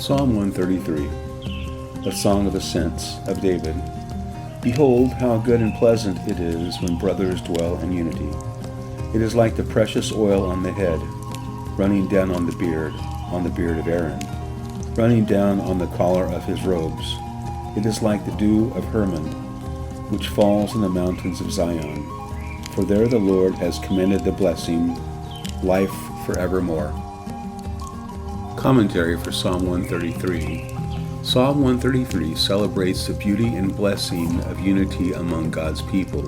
Psalm 133, a Song of Ascent of David. Behold, how good and pleasant it is when brothers dwell in unity. It is like the precious oil on the head, running down on the beard of Aaron, running down on the collar of his robes. It is like the dew of Hermon, which falls in the mountains of Zion. For there the Lord has commanded the blessing, life forevermore. Commentary for Psalm 133. Psalm 133 celebrates the beauty and blessing of unity among God's people,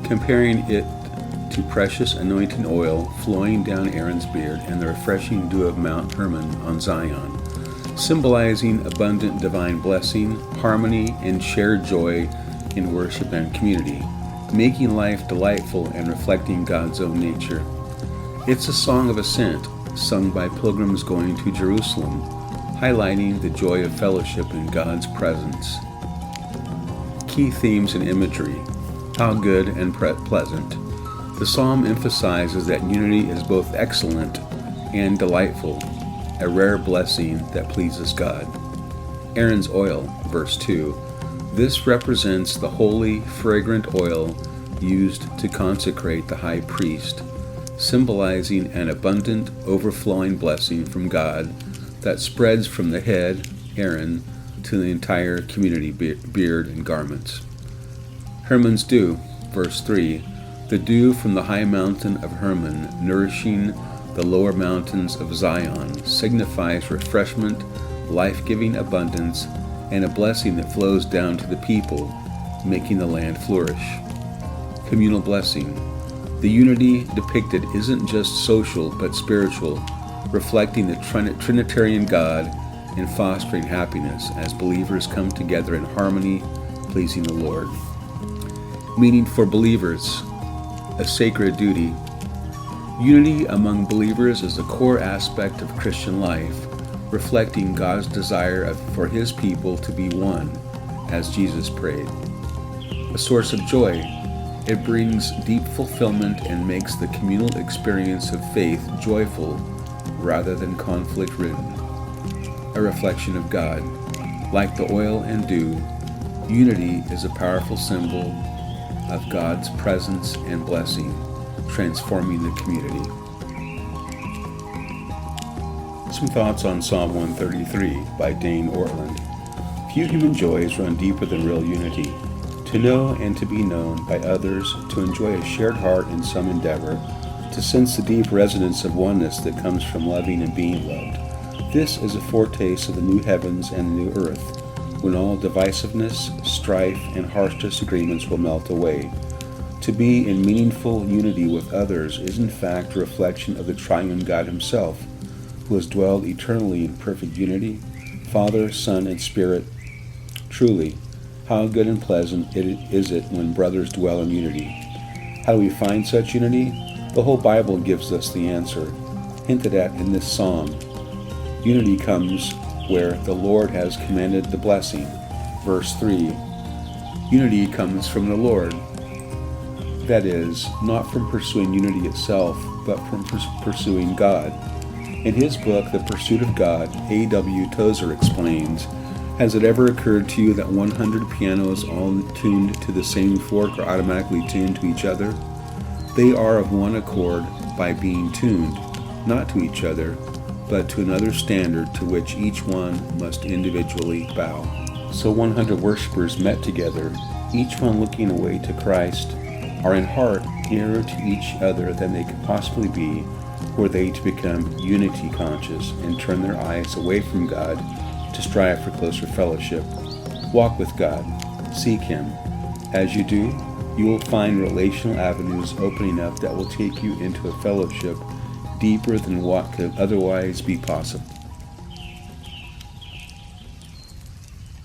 comparing it to precious anointing oil flowing down Aaron's beard and the refreshing dew of Mount Hermon on Zion, symbolizing abundant divine blessing, harmony, and shared joy in worship and community, making life delightful and reflecting God's own nature. It's a song of ascent, sung by pilgrims going to Jerusalem, highlighting the joy of fellowship in God's presence. Key themes and imagery: how good and pleasant. The psalm emphasizes that unity is both excellent and delightful, a rare blessing that pleases God. Aaron's oil, verse 2. This represents the holy, fragrant oil used to consecrate the high priest, symbolizing an abundant, overflowing blessing from God that spreads from the head, Aaron, to the entire community, beard and garments. Hermon's dew, verse 3. The dew from the high mountain of Hermon, nourishing the lower mountains of Zion, signifies refreshment, life-giving abundance, and a blessing that flows down to the people, making the land flourish. Communal blessing. The unity depicted isn't just social but spiritual, reflecting the Trinitarian God and fostering happiness as believers come together in harmony, pleasing the Lord. Meaning for believers, a sacred duty. Unity among believers is a core aspect of Christian life, reflecting God's desire for His people to be one, as Jesus prayed. A source of joy. It brings deep fulfillment and makes the communal experience of faith joyful rather than conflict-ridden. A reflection of God. Like the oil and dew, unity is a powerful symbol of God's presence and blessing, transforming the community. Some thoughts on Psalm 133 by Dane Ortland. Few human joys run deeper than real unity. To know and to be known by others, to enjoy a shared heart in some endeavor, to sense the deep resonance of oneness that comes from loving and being loved. This is a foretaste of the new heavens and the new earth, when all divisiveness, strife, and harsh disagreements will melt away. To be in meaningful unity with others is in fact a reflection of the triune God Himself, who has dwelled eternally in perfect unity, Father, Son, and Spirit. Truly, how good and pleasant is it when brothers dwell in unity. How do we find such unity? The whole Bible gives us the answer, hinted at in this psalm. Unity comes where the Lord has commanded the blessing. Verse 3. Unity comes from the Lord. That is, not from pursuing unity itself, but from pursuing God. In his book, The Pursuit of God, A.W. Tozer explains, has it ever occurred to you that 100 pianos all tuned to the same fork are automatically tuned to each other? They are of one accord by being tuned, not to each other, but to another standard to which each one must individually bow. So 100 worshipers met together, each one looking away to Christ, are in heart nearer to each other than they could possibly be were they to become unity conscious and turn their eyes away from God to strive for closer fellowship. Walk with God. Seek Him. As you do, you will find relational avenues opening up that will take you into a fellowship deeper than what could otherwise be possible.